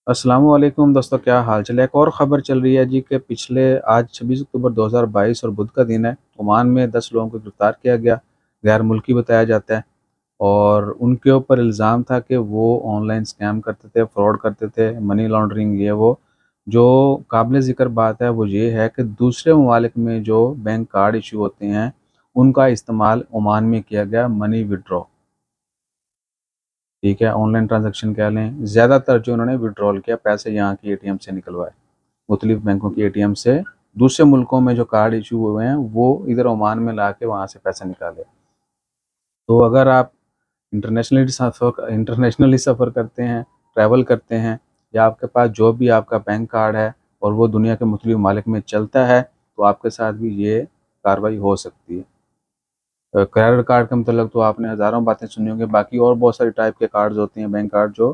अस्सलाम वालेकुम दोस्तों, क्या हाल चाल है। एक और ख़बर चल रही है जी कि पिछले आज 26 अक्टूबर 2022 और बुध का दिन है। ओमान में 10 लोगों को गिरफ़्तार किया गया, गैर मुल्की बताया जाता है। और उनके ऊपर इल्ज़ाम था कि वो ऑनलाइन स्कैम करते थे, फ्रॉड करते थे, मनी लॉन्ड्रिंग ये वो। जो काबिल ज़िक्र बात है वो ये है कि दूसरे ममालिक में जो बैंक कार्ड इशू होते हैं, उनका इस्तेमाल ओमान में किया गया मनी विथड्रॉ। ठीक है, ऑनलाइन ट्रांज़ैक्शन कह लें, ज़्यादातर जो उन्होंने विथड्रॉल किया, पैसे यहाँ के एटीएम से निकलवाए। मुख्तलिफ बैंकों के एटीएम से दूसरे मुल्कों में जो कार्ड इशू हुए हैं वो इधर ओमान में ला के वहाँ से पैसे निकाले। तो अगर आप इंटरनेशनली सफ़र करते हैं, ट्रैवल करते हैं, या आपके पास जो भी आपका बैंक कार्ड है और वो दुनिया के मुख्तलिफ ममालिक में चलता है, तो आपके साथ भी ये कार्रवाई हो सकती है। क्रेडिट कार्ड के मतलब तो आपने हज़ारों बातें सुनी होंगी, बाकी और बहुत सारी टाइप के कार्ड्स होते हैं, बैंक कार्ड जो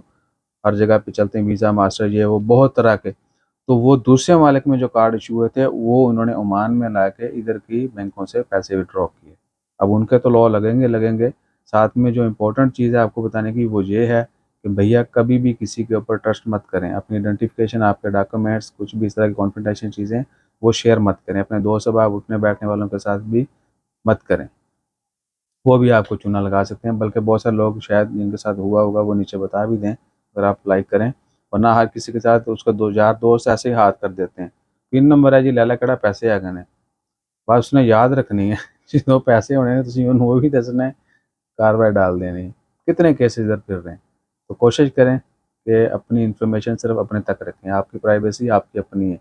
हर जगह पे चलते हैं, वीज़ा, मास्टर, ये वो बहुत तरह के। तो वो दूसरे ममालिक में जो कार्ड इशू हुए थे, वो उन्होंने ओमान में लाके इधर की बैंकों से पैसे विथड्रॉ किए। अब उनके तो लॉ लगेंगे। साथ में जो इम्पोर्टेंट चीज़ है आपको बताने की वो ये है कि भैया कभी भी किसी के ऊपर ट्रस्ट मत करें। अपनी आइडेंटिफिकेशन, आपके डॉक्यूमेंट्स, कुछ भी इस तरह की कॉन्फिडेंशियल चीज़ें वो शेयर मत करें। अपने दोस्त अहबाब, उठने बैठने वालों के साथ भी मत करें। वो भी आपको चूना लगा सकते हैं, बल्कि बहुत सारे लोग शायद जिनके साथ हुआ होगा वो नीचे बता भी दें, अगर आप लाइक करें। वरना हर किसी के साथ उसका दो यार दोस्त ऐसे ही हाथ कर देते हैं, पिन नंबर है जी, लैला कड़ा पैसे आ गए ने, बस उसने याद रखनी है। जो पैसे होने ने तुम वो भी दसना है, कार्रवाई डाल देनी है। कितने केसेस इधर फिर रहे हैं। तो कोशिश करें कि अपनी इन्फॉर्मेशन सिर्फ अपने तक रखें। आपकी प्राइवेसी आपकी अपनी है।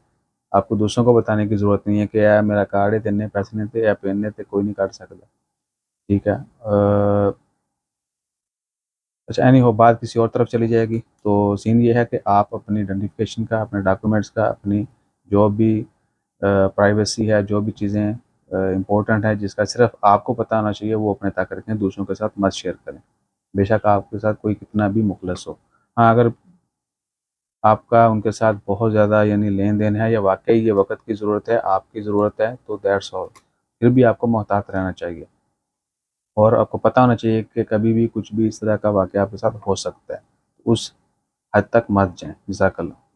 आपको दूसरों को बताने की ज़रूरत नहीं है कि यार मेरा कार्ड है, तेने पैसे नहीं थे या पिन नहीं थे, कोई नहीं काट सकता। ठीक है। अच्छा, एनी हो, बात किसी और तरफ चली जाएगी। तो सीन ये है कि आप अपनी आइडेंटिफिकेशन का, अपने डॉक्यूमेंट्स का, अपनी जो भी प्राइवेसी है, जो भी चीज़ें इम्पोर्टेंट है जिसका सिर्फ आपको पता होना चाहिए, वो अपने तक रखें, दूसरों के साथ मत शेयर करें। बेशक आपके साथ कोई कितना भी मुखलस हो। हाँ, अगर आपका उनके साथ बहुत ज़्यादा यानी लेन देन है या वाकई ये वक्त की ज़रूरत है, आपकी ज़रूरत है, तो दैट्स ऑल। फिर भी आपको मोहतात रहना चाहिए और आपको पता होना चाहिए कि कभी भी कुछ भी इस तरह का वाक़या आपके साथ हो सकता है। उस हद तक मत जाएँ। जज़ाकल्लाह।